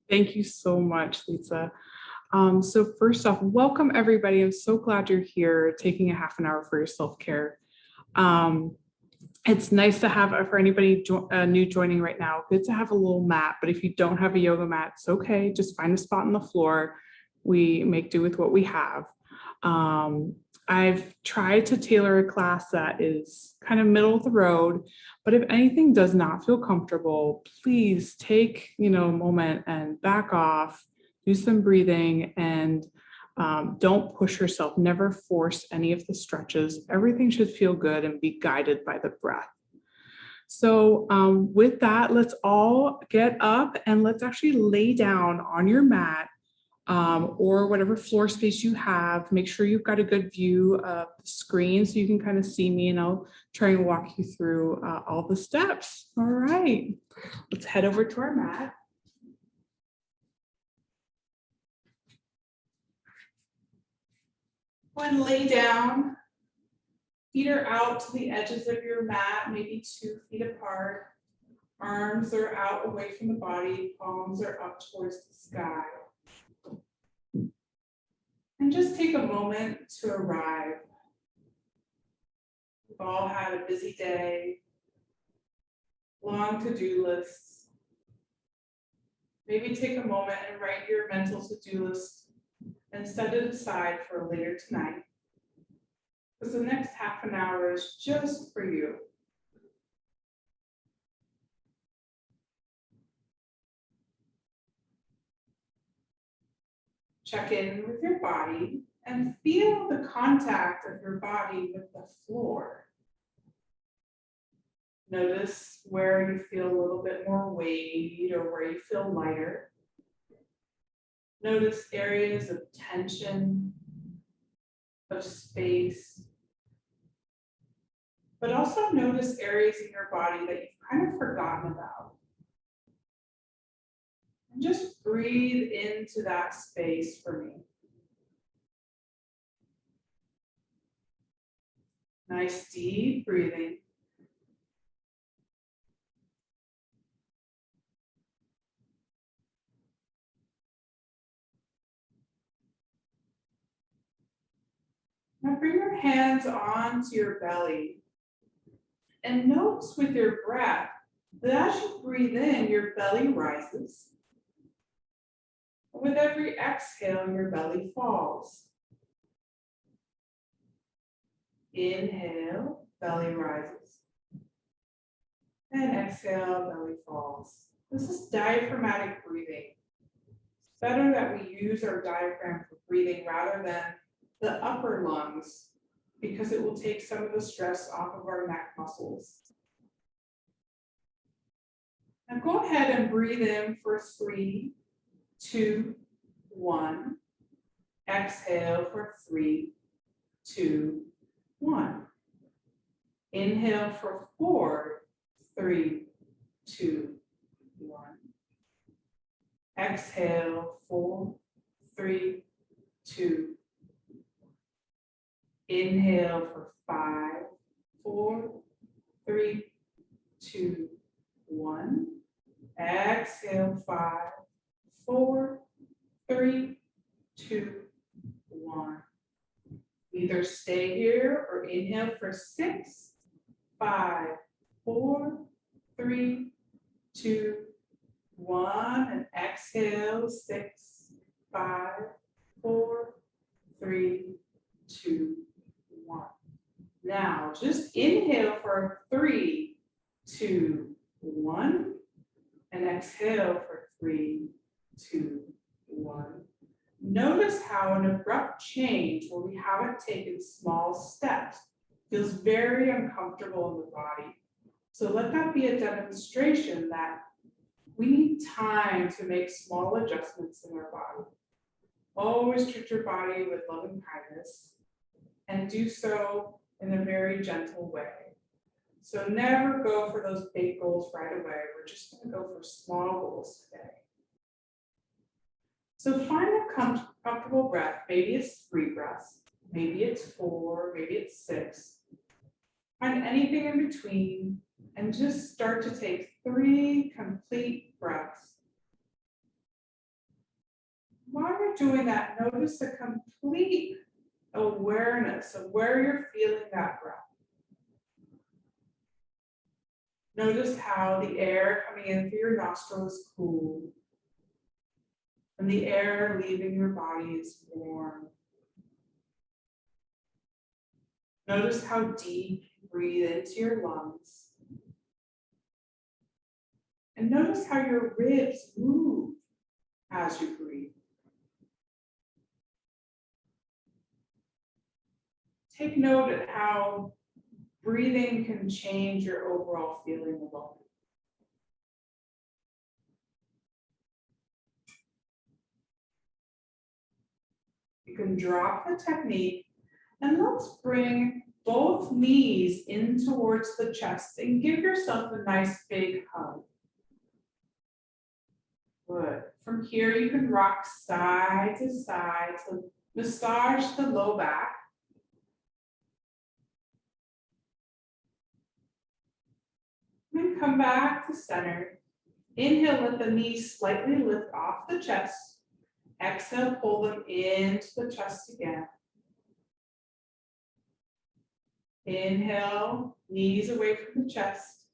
Thank you so much, Lisa. So first off, welcome everybody. I'm so glad you're here taking a half an hour for your self-care. Um, it's nice to have, for anybody new joining right now, good to have a little mat, but if you don't have a yoga mat, it's okay. Just find a spot on the floor. We make do with what we have. I've tried to tailor a class that is kind of middle of the road, but if anything does not feel comfortable, please take, a moment and back off, do some breathing, and don't push yourself. Never force any of the stretches. Everything should feel good and be guided by the breath. So with that, let's all get up and let's actually lay down on your mat or whatever floor space you have. Make sure you've got a good view of the screen so you can kind of see me, and I'll try and walk you through all the steps. All right, let's head over to our mat. Go ahead and lay down. Feet are out to the edges of your mat, maybe 2 feet apart. Arms are out away from the body, palms are up towards the sky. And just take a moment to arrive. We've all had a busy day, long to-do lists. Maybe take a moment and write your mental to-do list and set it aside for later tonight, because the next half an hour is just for you. Check in with your body and feel the contact of your body with the floor. Notice where you feel a little bit more weight or where you feel lighter. Notice areas of tension, of space, but also notice areas in your body that you've kind of forgotten about. And just breathe into that space for me. Nice deep breathing. Now bring your hands onto your belly and notice with your breath that as you breathe in, your belly rises. With every exhale, your belly falls. Inhale, belly rises. And exhale, belly falls. This is diaphragmatic breathing. It's better that we use our diaphragm for breathing rather than the upper lungs, because it will take some of the stress off of our neck muscles. Now go ahead and breathe in for 3, 2, 1. Exhale for 3, 2, 1. Inhale for 4, 3, 2, 1. Exhale, 4, 3, 2. Inhale for 5, 4, 3, 2, 1. Exhale, 5, 4, 3, 2, 1. Either stay here or inhale for 6, 5, 4, 3, 2, 1. And exhale, 6, 5, 4, 3, 2, 1. Now just inhale for 3, 2, 1. And exhale for 3, 2, 1. Notice how an abrupt change where we haven't taken small steps feels very uncomfortable in the body. So let that be a demonstration that we need time to make small adjustments in our body. Always treat your body with loving kindness and do so in a very gentle way. So never go for those big goals right away. We're just going to go for small goals today. So find a comfortable breath. Maybe it's 3 breaths, maybe it's 4, maybe it's 6. Find anything in between and just start to take 3 complete breaths. while you're doing that, notice a complete awareness of where you're feeling that breath. Notice how the air coming in through your nostrils is cool, and the air leaving your body is warm. Notice how deep you breathe into your lungs. And notice how your ribs move as you breathe. Take note of how breathing can change your overall feeling of wellness. You can drop the technique and let's bring both knees in towards the chest and give yourself a nice big hug. Good. From here, you can rock side to side to massage the low back. And come back to center. Inhale, let the knees slightly lift off the chest. Exhale, pull them into the chest again. Inhale, knees away from the chest.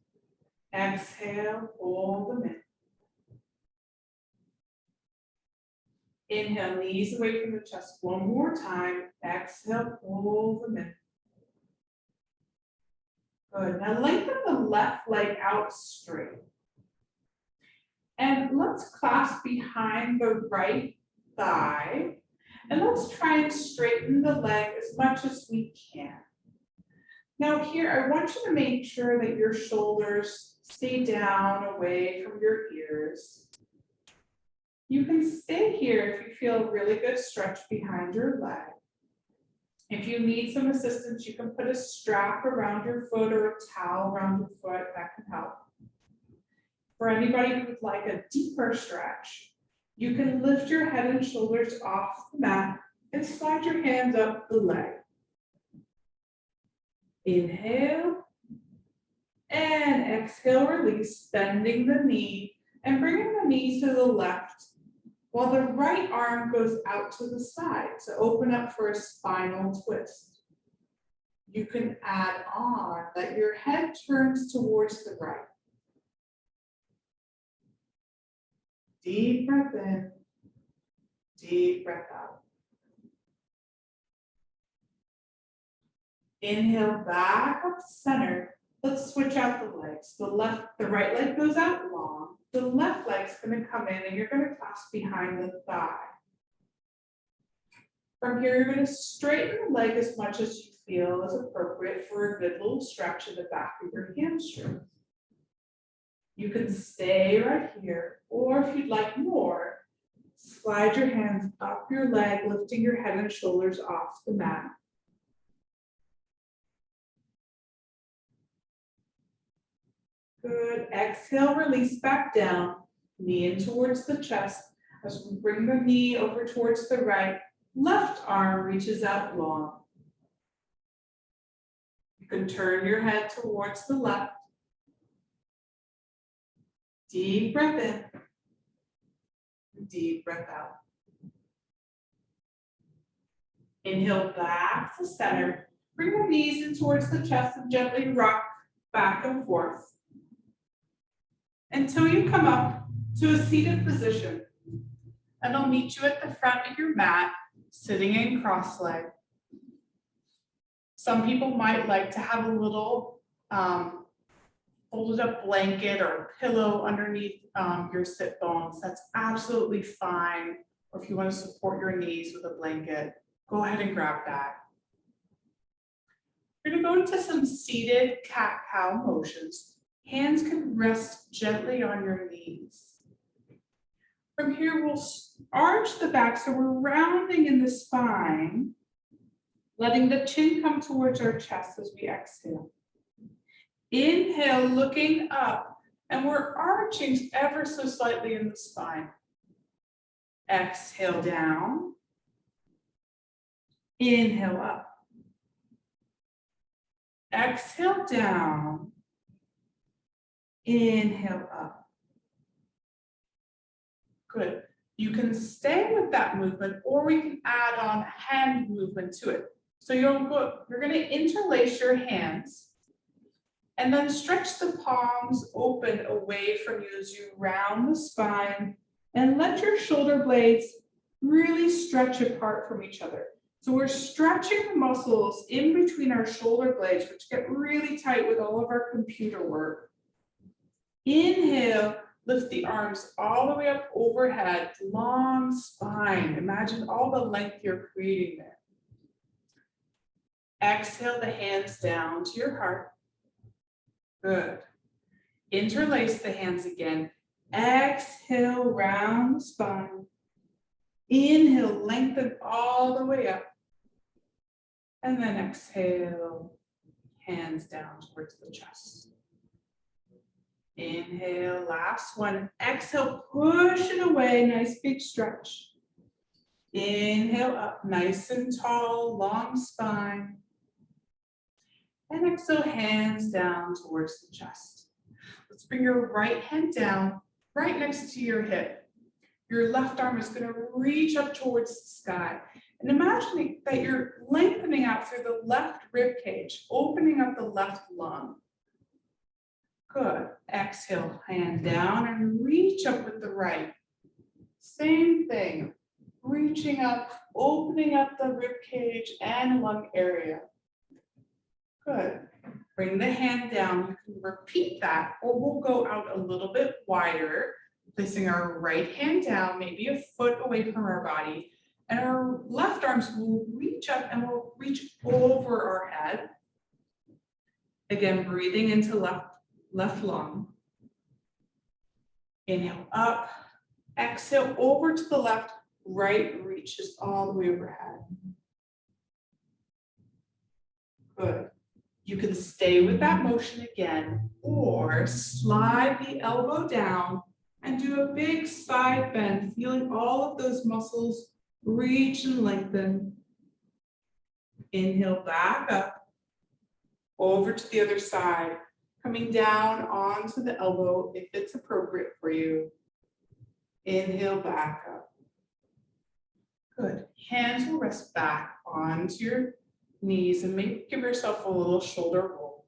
Exhale, pull them in. Inhale, knees away from the chest. One more time. Exhale, pull them in. Good. Now lengthen the left leg out straight. And let's clasp behind the right thigh. And let's try and straighten the leg as much as we can. Now here, I want you to make sure that your shoulders stay down away from your ears. You can stay here if you feel a really good stretch behind your leg. If you need some assistance, you can put a strap around your foot or a towel around your foot. That can help. For anybody who would like a deeper stretch, you can lift your head and shoulders off the mat and slide your hands up the leg. Inhale and exhale, release, bending the knee and bringing the knee to the left while the right arm goes out to the side to open up for a spinal twist. You can add on that your head turns towards the right. Deep breath in, deep breath out. Inhale back up to center. Let's switch out the legs. The right leg goes out long. The left leg's going to come in and you're going to clasp behind the thigh. From here, you're going to straighten the leg as much as you feel is appropriate for a good little stretch in the back of your hamstring. You can stay right here, or if you'd like more, slide your hands up your leg, lifting your head and shoulders off the mat. Good. Exhale, release back down, knee in towards the chest. As we bring the knee over towards the right, left arm reaches out long. You can turn your head towards the left. Deep breath in, deep breath out. Inhale back to center. Bring the knees in towards the chest and gently rock back and forth until you come up to a seated position. And I'll meet you at the front of your mat, sitting in cross-legged. Some people might like to have a little folded up blanket or a pillow underneath your sit bones. That's absolutely fine. Or if you want to support your knees with a blanket, go ahead and grab that. We're going to go into some seated cat-cow motions. Hands can rest gently on your knees. From here, we'll arch the back, so we're rounding in the spine, letting the chin come towards our chest as we exhale. Inhale, looking up, and we're arching ever so slightly in the spine. Exhale down. Inhale up. Exhale down. Inhale up. Good. You can stay with that movement, or we can add on hand movement to it. So you're going to interlace your hands and then stretch the palms open away from you as you round the spine and let your shoulder blades really stretch apart from each other. So we're stretching the muscles in between our shoulder blades, which get really tight with all of our computer work. Inhale, lift the arms all the way up overhead, long spine. Imagine all the length you're creating there. Exhale the hands down to your heart. Good. Interlace the hands again. Exhale, round the spine. Inhale, lengthen all the way up. And then exhale, hands down towards the chest. Inhale, last one. Exhale, push it away, nice big stretch. Inhale up, nice and tall, long spine. And exhale, hands down towards the chest. Let's bring your right hand down, right next to your hip. Your left arm is going to reach up towards the sky. And imagine that you're lengthening out through the left rib cage, opening up the left lung. Good. Exhale, hand down and reach up with the right. Same thing. Reaching up, opening up the rib cage and lung area. Good. Bring the hand down. You can repeat that, or we'll go out a little bit wider, placing our right hand down, maybe a foot away from our body, and our left arms will reach up and we'll reach over our head. Again, breathing into left lung. Inhale up, exhale over to the left, right reaches all the way overhead. Good. You can stay with that motion again, or slide the elbow down and do a big side bend, feeling all of those muscles reach and lengthen. Inhale back up, over to the other side, coming down onto the elbow if it's appropriate for you. Inhale back up. Good. Hands will rest back onto your knees and maybe give yourself a little shoulder roll.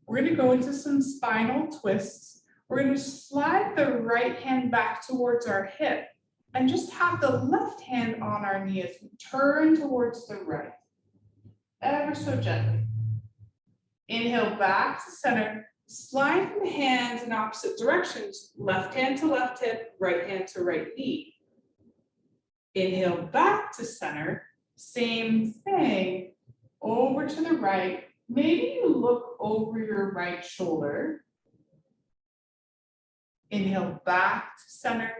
We're going to go into some spinal twists. We're going to slide the right hand back towards our hip and just have the left hand on our knee as we turn towards the right, ever so gently. Inhale back to center, slide the hands in opposite directions, left hand to left hip, right hand to right knee. Inhale back to center, same thing, over to the right. Maybe you look over your right shoulder. Inhale back to center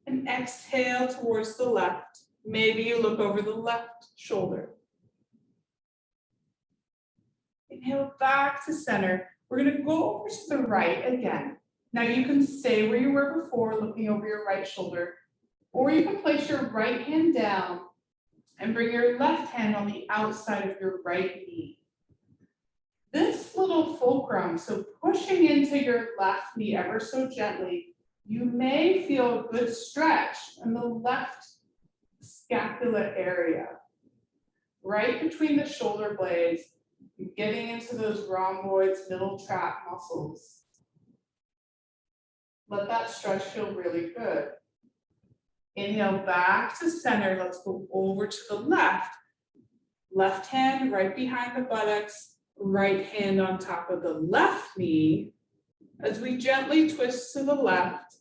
and exhale towards the left. Maybe you look over the left shoulder. Inhale back to center. We're going to go over to the right again. Now you can stay where you were before, looking over your right shoulder. Or you can place your right hand down and bring your left hand on the outside of your right knee. This little fulcrum, so pushing into your left knee ever so gently, you may feel a good stretch in the left scapula area, right between the shoulder blades, getting into those rhomboids, middle trap muscles. Let that stretch feel really good. Inhale back to center. Let's go over to the left. Left hand right behind the buttocks, right hand on top of the left knee. As we gently twist to the left,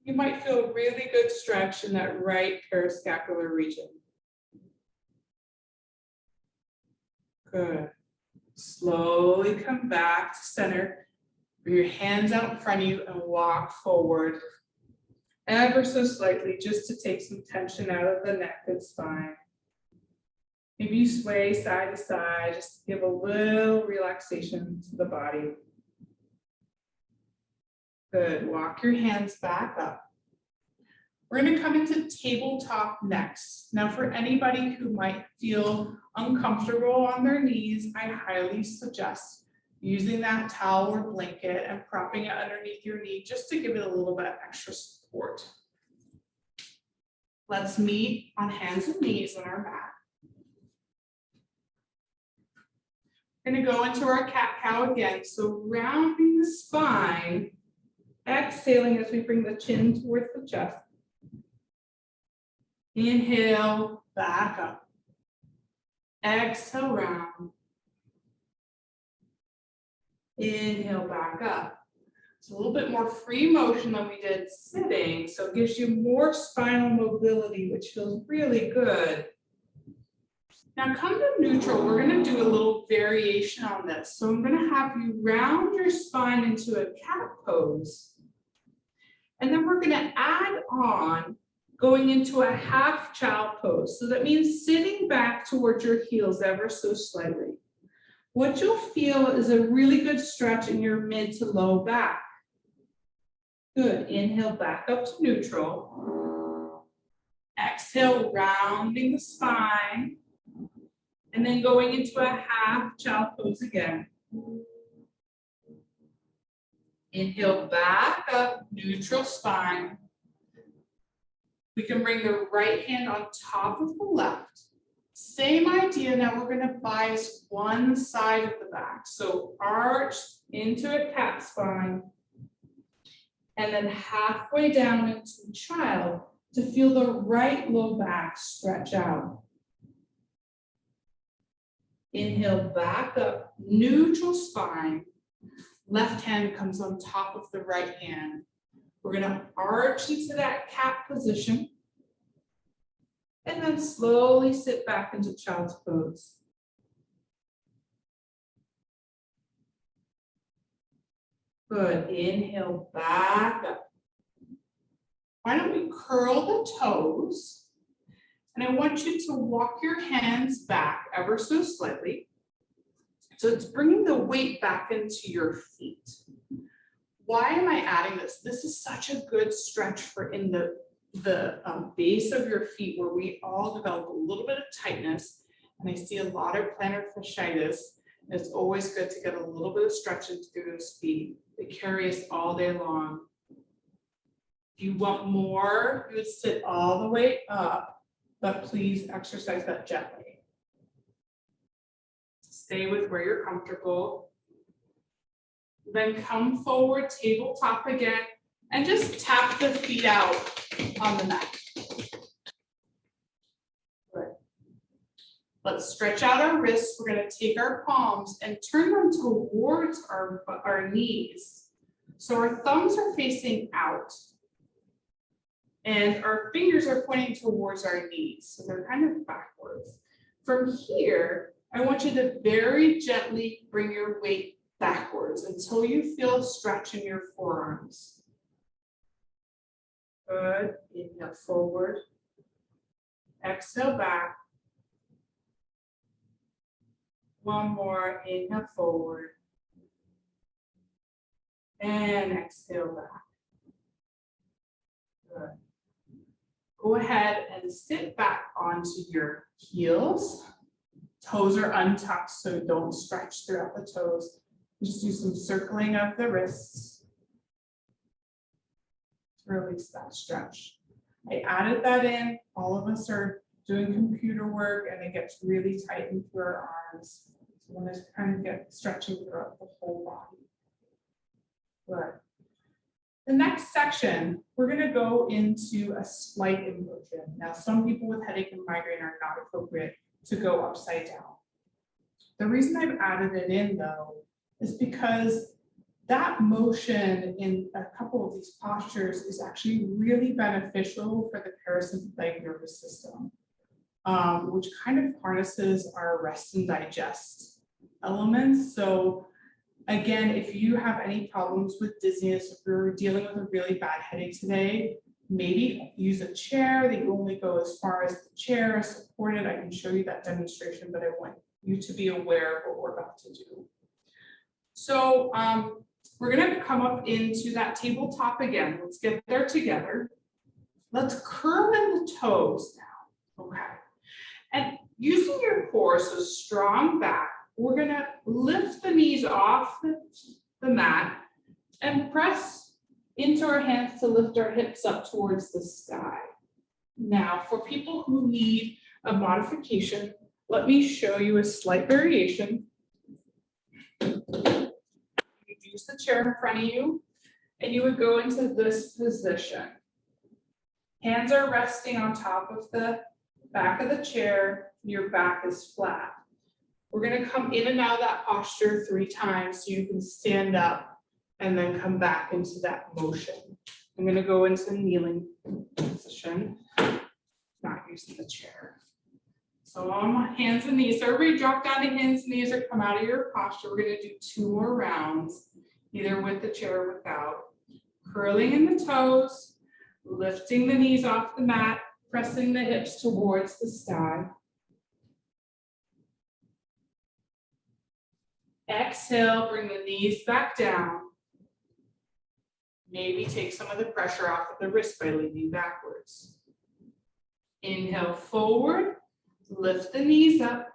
you might feel a really good stretch in that right parascapular region. Good. Slowly come back to center. Bring your hands out in front of you and walk forward ever so slightly, just to take some tension out of the neck and spine. Maybe you sway side to side, just to give a little relaxation to the body. Good. Walk your hands back up. We're going to come into tabletop next. Now, for anybody who might feel uncomfortable on their knees, I highly suggest using that towel or blanket and propping it underneath your knee just to give it a little bit of extra support. Let's meet on hands and knees on our mat. We're going to go into our cat-cow again. So rounding the spine, exhaling as we bring the chin towards the chest. Inhale, back up. Exhale, round. Inhale, back up. It's a little bit more free motion than we did sitting, so it gives you more spinal mobility, which feels really good. Now come to neutral. We're going to do a little variation on this. So I'm going to have you round your spine into a cat pose. And then we're going to add on going into a half child pose. So that means sitting back towards your heels ever so slightly. What you'll feel is a really good stretch in your mid to low back. Good. Inhale back up to neutral. Exhale, rounding the spine. And then going into a half child pose again. Inhale back up, neutral spine. We can bring the right hand on top of the left. Same idea, now we're going to bias one side of the back. So arch into a cat spine. And then halfway down into child to feel the right low back stretch out. Inhale back up, neutral spine. Left hand comes on top of the right hand. We're going to arch into that cat position. And then slowly sit back into child's pose. Good. Inhale back up. Why don't we curl the toes? And I want you to walk your hands back ever so slightly. So it's bringing the weight back into your feet. Why am I adding this? This is such a good stretch for in the base of your feet where we all develop a little bit of tightness. And I see a lot of plantar fasciitis. And it's always good to get a little bit of stretch into those feet. They carry us all day long. If you want more, you would sit all the way up, but please exercise that gently. Stay with where you're comfortable. Then come forward, tabletop again, and just tap the feet out on the mat. Good. Let's stretch out our wrists. We're going to take our palms and turn them towards our knees. So our thumbs are facing out. And our fingers are pointing towards our knees. So they're kind of backwards. From here, I want you to very gently bring your weight backwards until you feel a stretch in your forearms. Good. Inhale forward. Exhale back. One more. Inhale forward. And exhale back. Good. Go ahead and sit back onto your heels. Toes are untucked, so don't stretch throughout the toes. Just do some circling of the wrists to release that stretch. I added that in. All of us are doing computer work and it gets really tightened through our arms. So we want to kind of get stretching throughout the whole body. Good. The next section, we're going to go into a slight inversion. Now, some people with headache and migraine are not appropriate to go upside down. The reason I've added it in, though, is because that motion in a couple of these postures is actually really beneficial for the parasympathetic nervous system, which kind of harnesses our rest and digest elements. So again, if you have any problems with dizziness, if you're dealing with a really bad headache today, maybe use a chair that you only go as far as the chair is supported. I can show you that demonstration, but I want you to be aware of what we're about to do. So we're going to come up into that tabletop again. Let's get there together. Let's curl in the toes now. Okay. And using your core, so strong back, we're gonna lift the knees off the mat and press into our hands to lift our hips up towards the sky. Now, for people who need a modification, let me show you a slight variation. You use the chair in front of you, and you would go into this position. Hands are resting on top of the back of the chair, your back is flat. We're gonna come in and out of that posture 3 times so you can stand up and then come back into that motion. I'm gonna go into kneeling position, not using the chair. So on my hands and knees, so everybody drop down to hands and knees or come out of your posture. We're gonna do 2 more rounds, either with the chair or without. Curling in the toes, lifting the knees off the mat, pressing the hips towards the sky. Exhale, bring the knees back down. Maybe take some of the pressure off of the wrist by leaning backwards. Inhale forward, lift the knees up,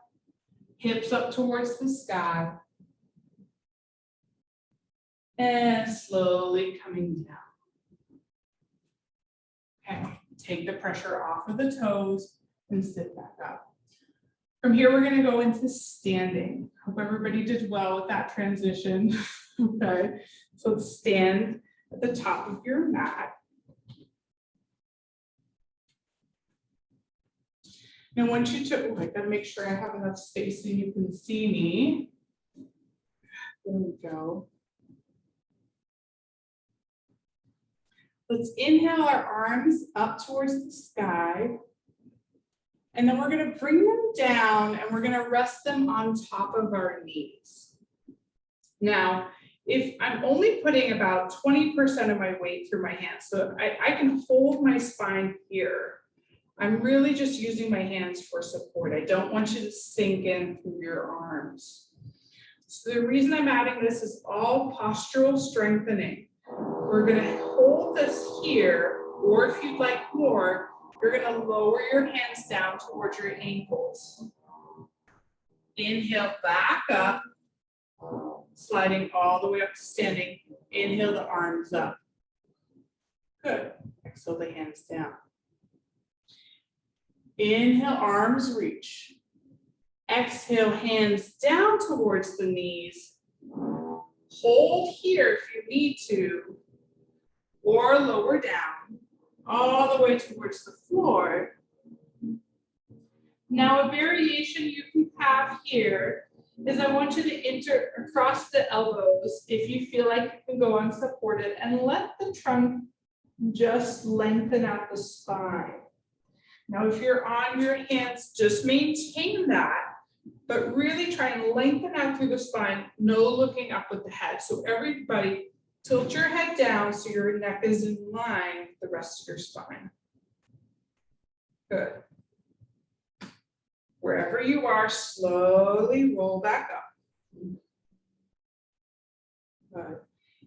hips up towards the sky. And slowly coming down. Okay, take the pressure off of the toes and sit back up. From here, we're gonna go into standing. Hope everybody did well with that transition. Okay, so let's stand at the top of your mat. Now, once you took, I gotta make sure I have enough space so you can see me. There we go. Let's inhale our arms up towards the sky. And then we're gonna bring them down and we're gonna rest them on top of our knees. Now, if I'm only putting about 20% of my weight through my hands, so I can hold my spine here. I'm really just using my hands for support. I don't want you to sink in through your arms. So the reason I'm adding this is all postural strengthening. We're gonna hold this here, or if you'd like more, you're gonna lower your hands down towards your ankles. Inhale back up, sliding all the way up to standing. Inhale the arms up. Good. Exhale the hands down. Inhale, arms reach. Exhale, hands down towards the knees. Hold here if you need to, or lower down, all the way towards the floor. Now, a variation you can have here is I want you to enter across the elbows if you feel like you can go unsupported, and let the trunk just lengthen out the spine. Now, if you're on your hands, just maintain that, but really try and lengthen out through the spine, no looking up with the head. So everybody, tilt your head down so your neck is in line with the rest of your spine. Good. Wherever you are, slowly roll back up. Good.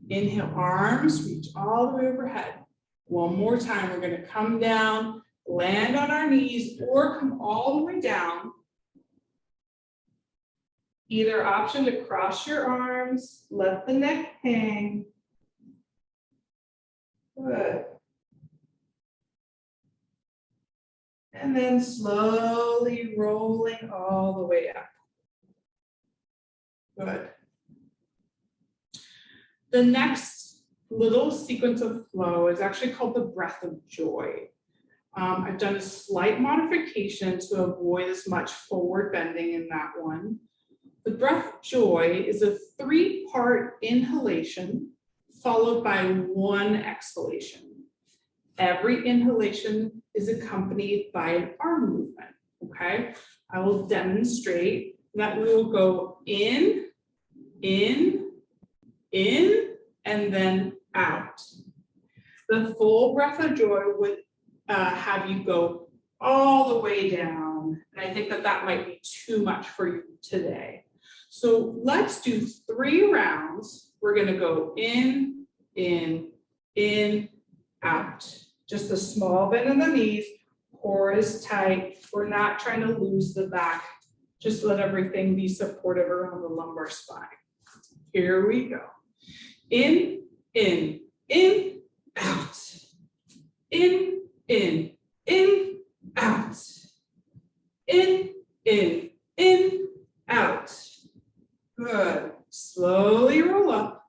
Inhale, arms reach all the way overhead. One more time, we're going to come down, land on our knees, or come all the way down. Either option to cross your arms, let the neck hang. Good. And then slowly rolling all the way up. Good. The next little sequence of flow is actually called the breath of joy. I've done a slight modification to avoid as much forward bending in that one. The breath of joy is a 3-part inhalation followed by 1 exhalation. Every inhalation is accompanied by an arm movement, okay? I will demonstrate that we will go in, and then out. The full breath of joy would have you go all the way down. And I think that that might be too much for you today. So let's do 3 rounds. We're gonna go in, out. Just a small bend in the knees, core is tight. We're not trying to lose the back Just let everything be supportive around the lumbar spine. Here we go. In, out. In, out. In, out. Good. Slowly roll up.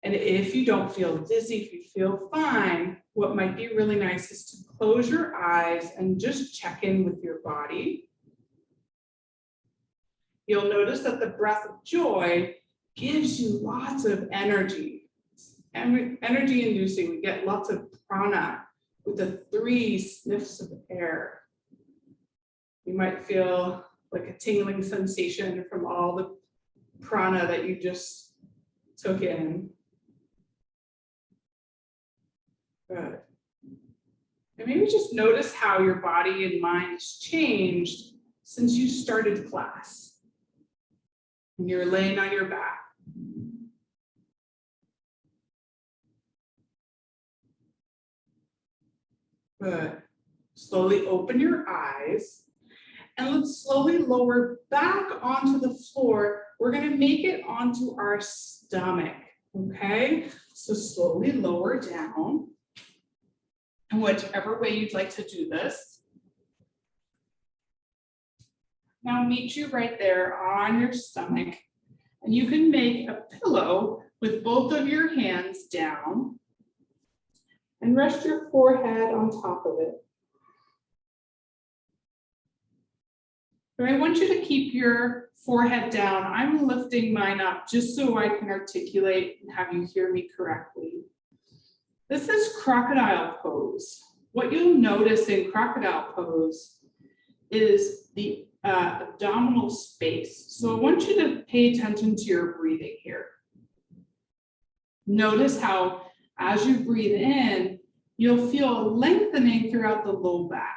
And if you don't feel dizzy, if you feel fine, what might be really nice is to close your eyes and just check in with your body. You'll notice that the breath of joy gives you lots of energy. Energy inducing, we get lots of prana with the 3 sniffs of air. You might feel like a tingling sensation from all the prana that you just took in. Good. And maybe just notice how your body and mind has changed since you started class. And you're laying on your back. Good. Slowly open your eyes. And let's slowly lower back onto the floor. We're going to make it onto our stomach. Okay? So slowly lower down. And whichever way you'd like to do this. Now meet you right there on your stomach. And you can make a pillow with both of your hands down. And rest your forehead on top of it. But I want you to keep your forehead down. I'm lifting mine up just so I can articulate and have you hear me correctly. This is Crocodile Pose. What you'll notice in Crocodile Pose is the abdominal space. So I want you to pay attention to your breathing here. Notice how as you breathe in, you'll feel a lengthening throughout the low back.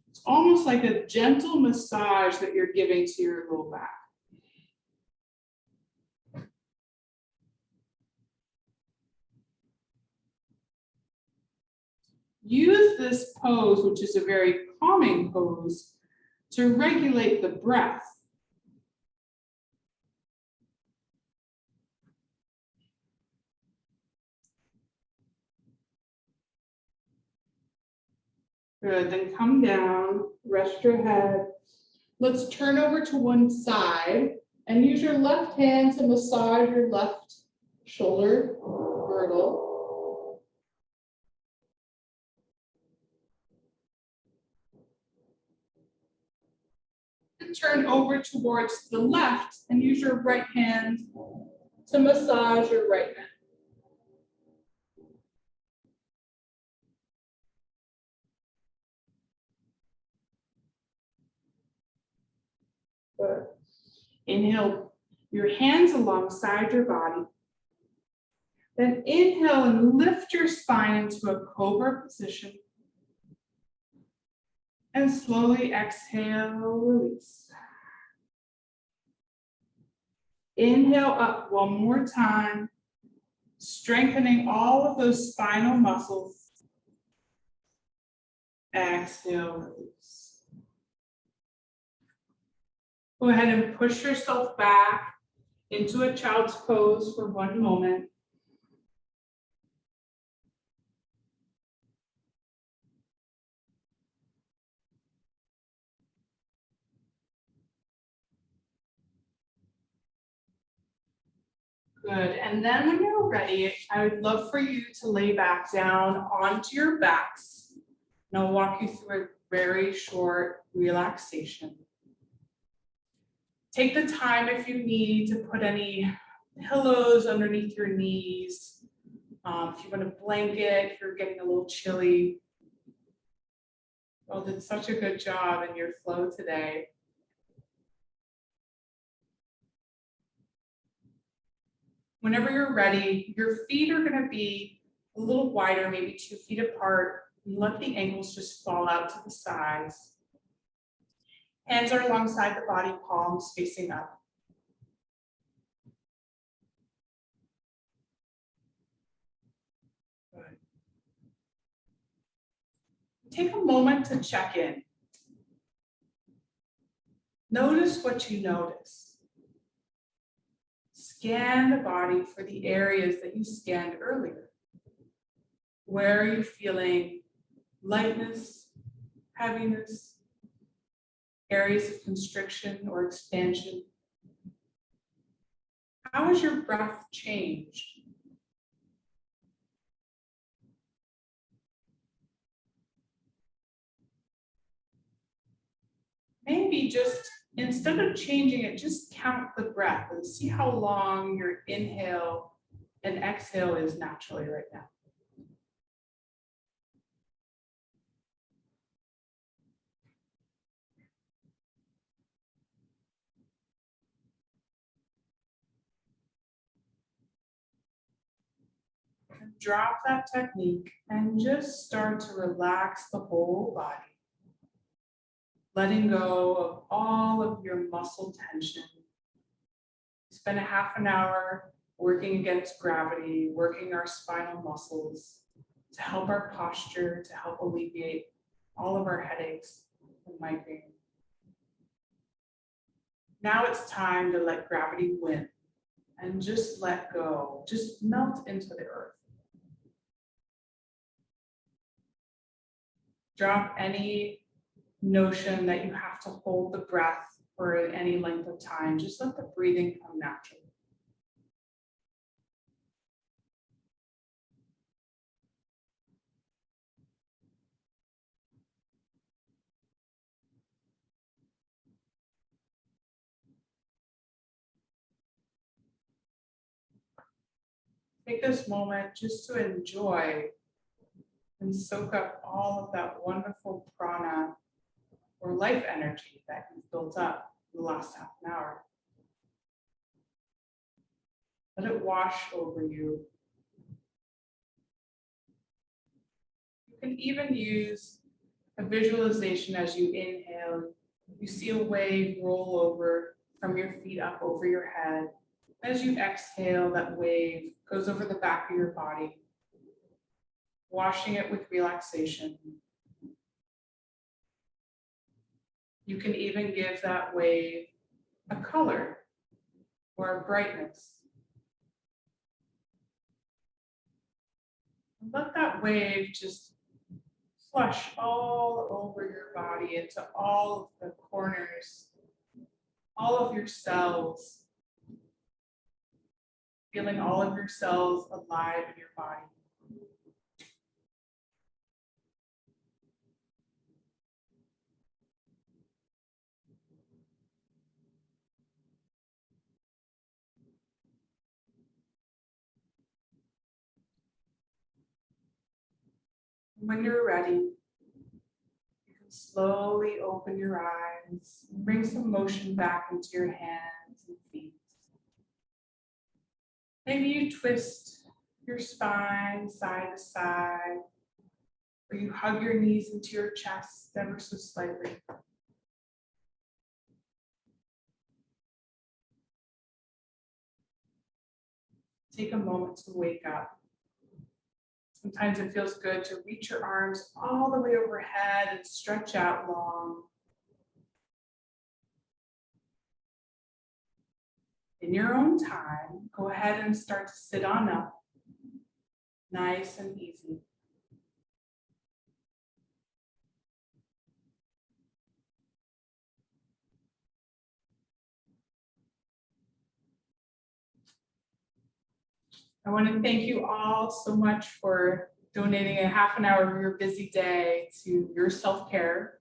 It's almost like a gentle massage that you're giving to your low back. Use this pose, which is a very calming pose, to regulate the breath. Good, then come down, rest your head. Let's turn over to one side and use your left hand to massage your left shoulder girdle. And turn over towards the left and use your right hand to massage your right neck. Good. Inhale your hands alongside your body. Then inhale and lift your spine into a cobra position. And slowly exhale, release. Inhale up one more time, strengthening all of those spinal muscles. Exhale, release. Go ahead and push yourself back into a child's pose for one moment. Good, and then when you're ready, I would love for you to lay back down onto your backs. And I'll walk you through a very short relaxation. Take the time if you need to put any pillows underneath your knees. If you want a blanket, if you're getting a little chilly. Well, did such a good job in your flow today. Whenever you're ready, your feet are going to be a little wider, maybe 2 feet apart, and let the ankles just fall out to the sides. Hands are alongside the body, palms facing up. Good. Take a moment to check in. Notice what you notice. Scan the body for the areas that you scanned earlier. Where are you feeling lightness, heaviness, areas of constriction or expansion? How has your breath changed? Maybe just instead of changing it, just count the breath and see how long your inhale and exhale is naturally right now. Drop that technique and just start to relax the whole body. Letting go of all of your muscle tension. Spend a half an hour working against gravity, working our spinal muscles to help our posture, to help alleviate all of our headaches and migraine. Now it's time to let gravity win and just let go, just melt into the earth. Drop any notion that you have to hold the breath for any length of time. Just let the breathing come naturally. Take this moment just to enjoy and soak up all of that wonderful prana or life energy that you've built up in the last half an hour. Let it wash over you. You can even use a visualization as you inhale. You see a wave roll over from your feet up over your head. As you exhale, that wave goes over the back of your body, washing it with relaxation. You can even give that wave a color or a brightness. Let that wave just flush all over your body into all of the corners, all of your cells, feeling all of your cells alive in your body. When you're ready, you can slowly open your eyes and bring some motion back into your hands and feet. Maybe you twist your spine side to side, or you hug your knees into your chest ever so slightly. Take a moment to wake up. Sometimes it feels good to reach your arms all the way overhead and stretch out long. In your own time, go ahead and start to sit on up, nice and easy. I want to thank you all so much for donating a half an hour of your busy day to your self-care.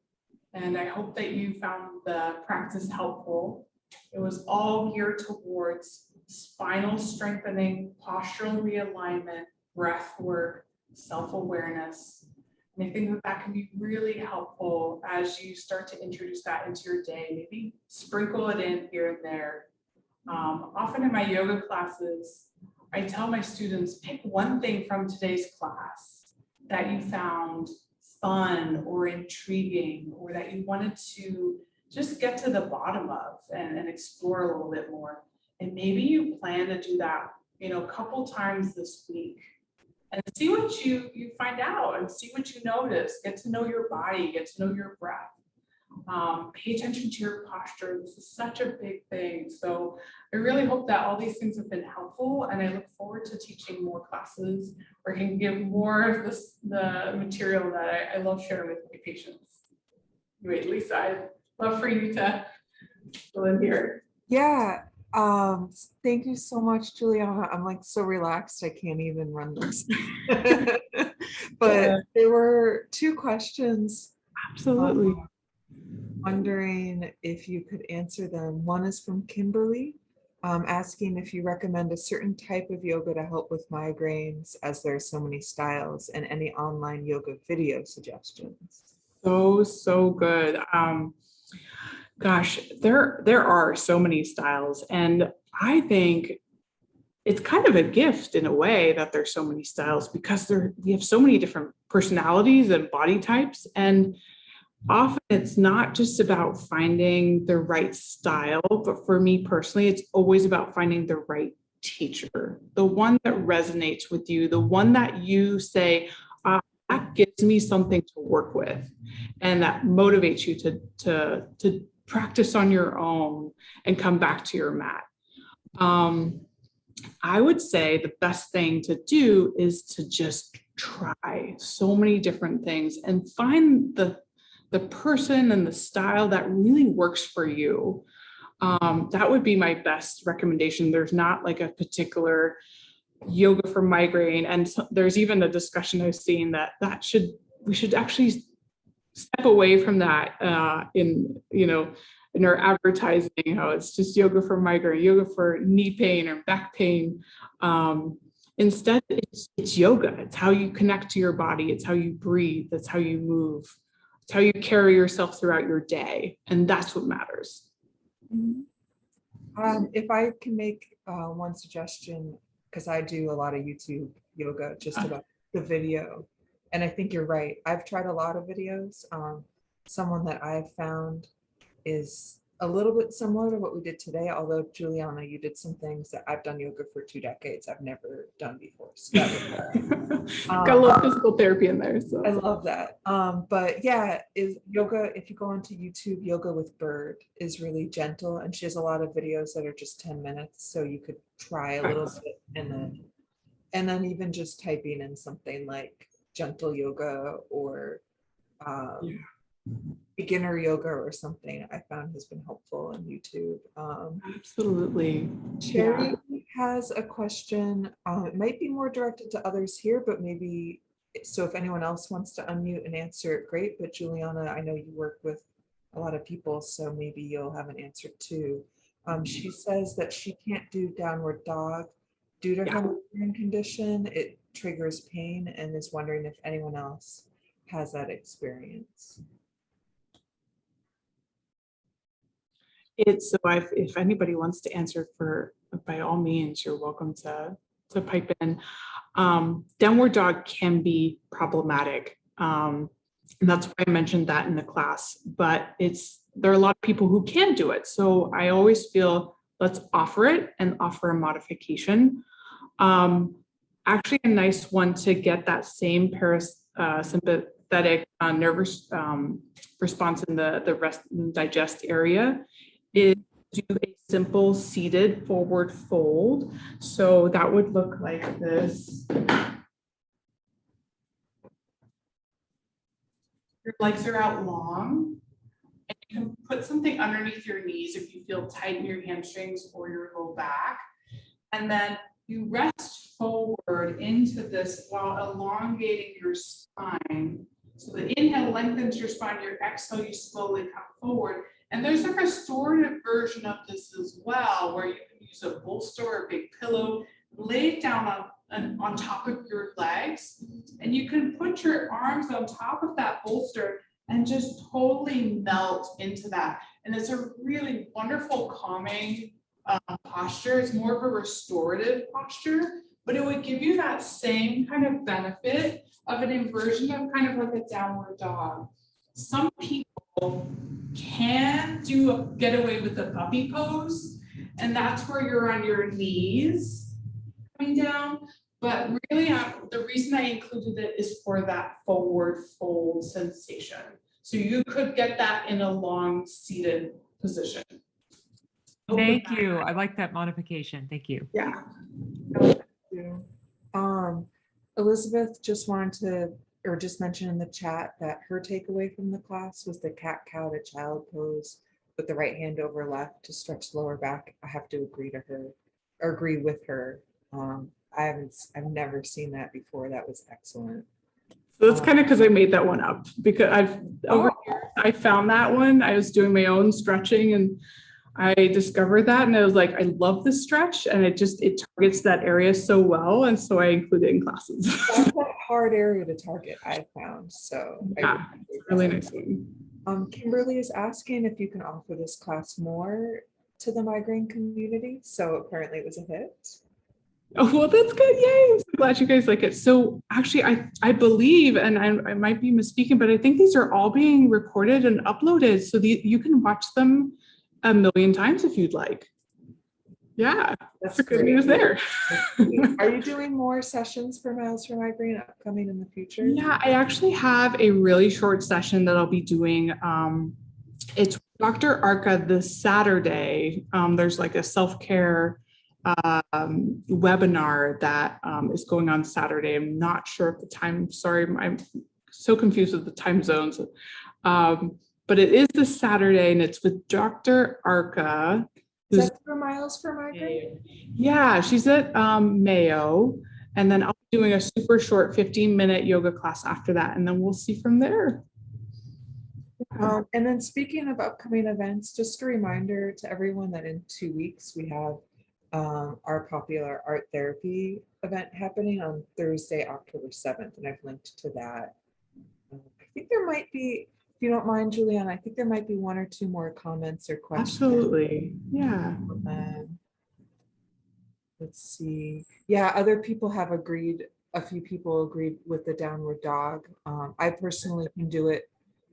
And I hope that you found the practice helpful. It was all geared towards spinal strengthening, postural realignment, breath work, self-awareness. And I think that that can be really helpful as you start to introduce that into your day. Maybe sprinkle it in here and there. Often in my yoga classes, I tell my students, pick one thing from today's class that you found fun or intriguing, or that you wanted to just get to the bottom of and explore a little bit more. And maybe you plan to do that, a couple times this week. and see what you find out and see what you notice. Get to know your body, get to know your breath. Pay attention to your posture. This is such a big thing. So I really hope that all these things have been helpful, and I look forward to teaching more classes where I can give more of the material that I love sharing with my patients. Wait, Lisa, I'd love for you to go in here. Yeah. Thank you so much, Juliana. I'm like so relaxed, I can't even run this. But there were 2 questions. Absolutely. Wondering if you could answer them. One is from Kimberly, asking if you recommend a certain type of yoga to help with migraines, as there are so many styles, and any online yoga video suggestions. So good. Gosh, there are so many styles, and I think it's kind of a gift in a way that there's so many styles, because we have so many different personalities and body types, and often it's not just about finding the right style, but for me personally, it's always about finding the right teacher, the one that resonates with you, the one that you say, that gives me something to work with, and that motivates you to practice on your own and come back to your mat. I would say the best thing to do is to just try so many different things and find the person and the style that really works for you. That would be my best recommendation. There's not like a particular yoga for migraine. And there's even a discussion I've seen that we should actually step away from that in our advertising, how it's just yoga for migraine, yoga for knee pain or back pain. Instead, it's yoga. It's how you connect to your body. It's how you breathe. It's how you move. It's how you carry yourself throughout your day. And that's what matters. If I can make one suggestion, because I do a lot of YouTube yoga, just about the video. And I think you're right. I've tried a lot of videos. Someone that I've found is a little bit similar to what we did today, although Juliana, you did some things that I've done yoga for 2 decades I've never done before. So that was got a little physical therapy in there. So I love that. But yeah, is yoga, if you go onto YouTube, Yoga with Bird is really gentle, and she has a lot of videos that are just 10 minutes, so you could try a little bit, and then even just typing in something like gentle yoga or beginner yoga or something, I found has been helpful on YouTube. Absolutely. Sherry has a question. It might be more directed to others here, but maybe, so if anyone else wants to unmute and answer it, great. But Juliana, I know you work with a lot of people, so maybe you'll have an answer too. She says that she can't do downward dog due to her migraine condition. It triggers pain, and is wondering if anyone else has that experience. It's so if anybody wants to answer, by all means, you're welcome to pipe in. Downward dog can be problematic. And that's why I mentioned that in the class, but there are a lot of people who can do it. So I always feel let's offer it and offer a modification. Actually a nice one to get that same parasympathetic nervous response in the rest and digest area is do a simple seated forward fold. So that would look like this. Your legs are out long, and you can put something underneath your knees if you feel tight in your hamstrings or your low back. And then you rest forward into this while elongating your spine. So the inhale lengthens your spine, your exhale, you slowly come forward. And there's a restorative version of this as well, where you can use a bolster or a big pillow, lay it down on top of your legs, and you can put your arms on top of that bolster and just totally melt into that. And it's a really wonderful calming posture. It's more of a restorative posture, but it would give you that same kind of benefit of an inversion of kind of like a downward dog. Some people can get away with the puppy pose, and that's where you're on your knees coming down. But really, the reason I included it is for that forward fold sensation. So you could get that in a long seated position. Thank you. I like that modification. Thank you. Yeah. Elizabeth just wanted to, or just mentioned in the chat that her takeaway from the class was the cat cow to child pose with the right hand over left to stretch lower back. I have to agree to her, or agree with her. I've never seen that before. That was excellent. So that's kind of because I made that one up, because I found that one. I was doing my own stretching and I discovered that, and I was like, I love this stretch, and it targets that area so well, and so I include it in classes. That's a hard area to target, I found. So yeah, it's really nice one. Kimberly is asking if you can offer this class more to the migraine community. So apparently it was a hit. Oh, well, that's good. Yay. I'm so glad you guys like it. So actually, I believe, and I might be misspeaking, but I think these are all being recorded and uploaded. So you can watch them 1,000,000 times if you'd like. Yeah, that's good news there. Are you doing more sessions for Miles for Migraine upcoming in the future? Yeah, I actually have a really short session that I'll be doing. It's Dr. Arca this Saturday. There's like a self-care webinar that is going on Saturday. I'm not sure of the time. Sorry, I'm so confused with the time zones. But it is this Saturday, and it's with Dr. Arca. Is that for Miles for Migraine? Yeah, she's at Mayo. And then I'll be doing a super short 15-minute yoga class after that, and then we'll see from there. And then speaking of upcoming events, just a reminder to everyone that in 2 weeks we have our popular art therapy event happening on Thursday, October 7th, and I've linked to that. I think there might be, if you don't mind, Juliana, I think there might be 1 or 2 more comments or questions. Absolutely, yeah. Let's see. Yeah, other people have agreed. A few people agreed with the downward dog. I personally can do it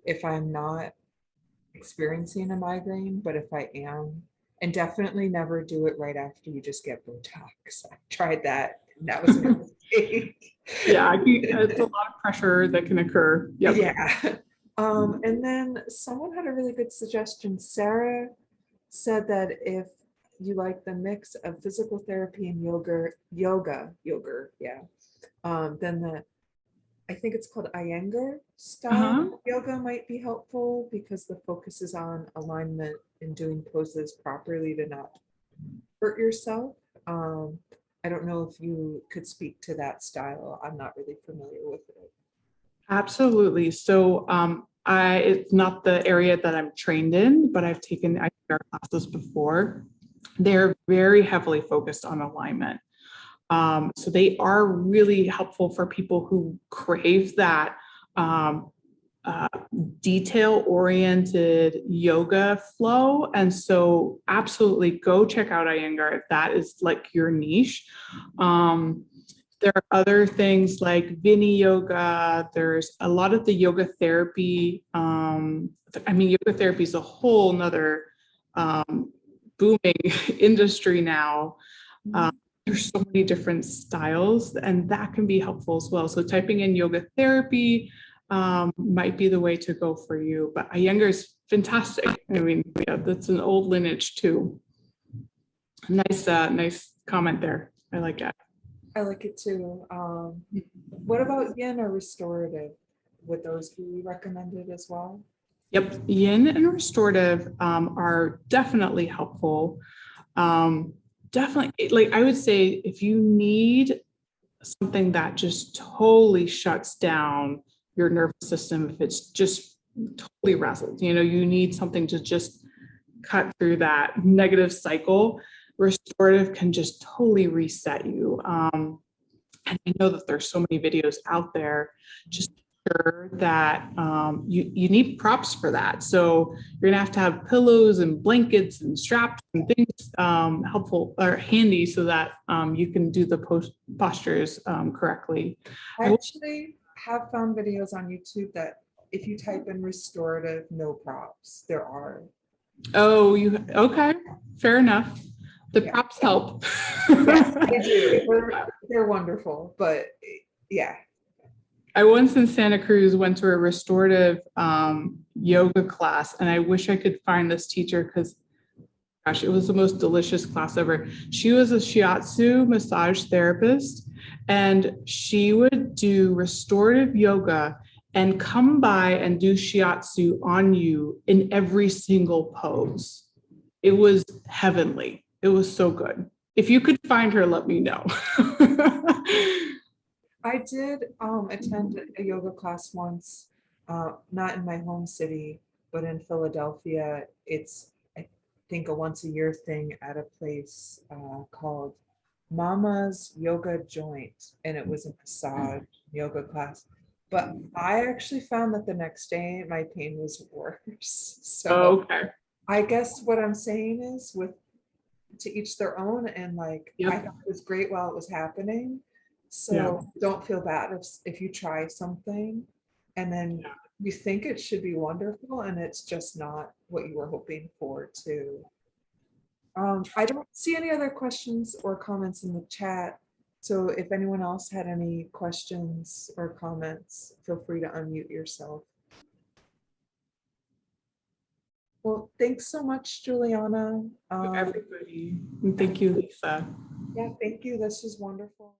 if I'm not experiencing a migraine, but if I am, and definitely never do it right after you just get Botox. I tried that. That was a mistake. Yeah, it's a lot of pressure that can occur. Yep. Yeah. And then someone had a really good suggestion. Sarah said that if you like the mix of physical therapy and yoga, yeah. Then I think it's called Iyengar style yoga might be helpful because the focus is on alignment and doing poses properly to not hurt yourself. I don't know if you could speak to that style. I'm not really familiar with it. Absolutely. So it's not the area that I'm trained in, but I've taken Iyengar classes before. They're very heavily focused on alignment. So they are really helpful for people who crave that detail-oriented yoga flow. And so absolutely go check out Iyengar if that is like your niche. There are other things like Vini yoga. There's a lot of the yoga therapy. Yoga therapy is a whole nother booming industry now. There's so many different styles, and that can be helpful as well. So typing in yoga therapy might be the way to go for you. But Iyengar is fantastic. I mean, yeah, that's an old lineage too. Nice comment there. I like that. I like it too. What about Yin or restorative? Would those be recommended as well? Yep, Yin and restorative are definitely helpful. Definitely, like I would say, if you need something that just totally shuts down your nervous system, if it's just totally rattled, you need something to just cut through that negative cycle. Restorative can just totally reset you. And I know that there's so many videos out there. Just sure that you need props for that. So you're gonna have to have pillows and blankets and straps and things helpful or handy so that you can do the postures correctly. I actually have found videos on YouTube that if you type in restorative, no props, there are. Oh, okay, fair enough. The Yeah. props help. Yes, they do. They're wonderful, but yeah. I once in Santa Cruz went to a restorative yoga class, and I wish I could find this teacher because, gosh, it was the most delicious class ever. She was a shiatsu massage therapist, and she would do restorative yoga and come by and do shiatsu on you in every single pose. It was heavenly. It was so good. If you could find her, let me know. I did attend a yoga class once, not in my home city, but in Philadelphia. It's, I think, a once a year thing at a place called Mama's Yoga Joint, and it was a massage yoga class. But I actually found that the next day my pain was worse. So Okay. I guess what I'm saying is, with to each their own, and like I Yep. thought it was great while it was happening. So Yeah. don't feel bad if you try something and then Yeah. you think it should be wonderful and it's just not what you were hoping for to. I don't see any other questions or comments in the chat. So if anyone else had any questions or comments, feel free to unmute yourself. Well, thanks so much, Juliana. Everybody. And thank you, Lisa. Yeah, thank you. This was wonderful.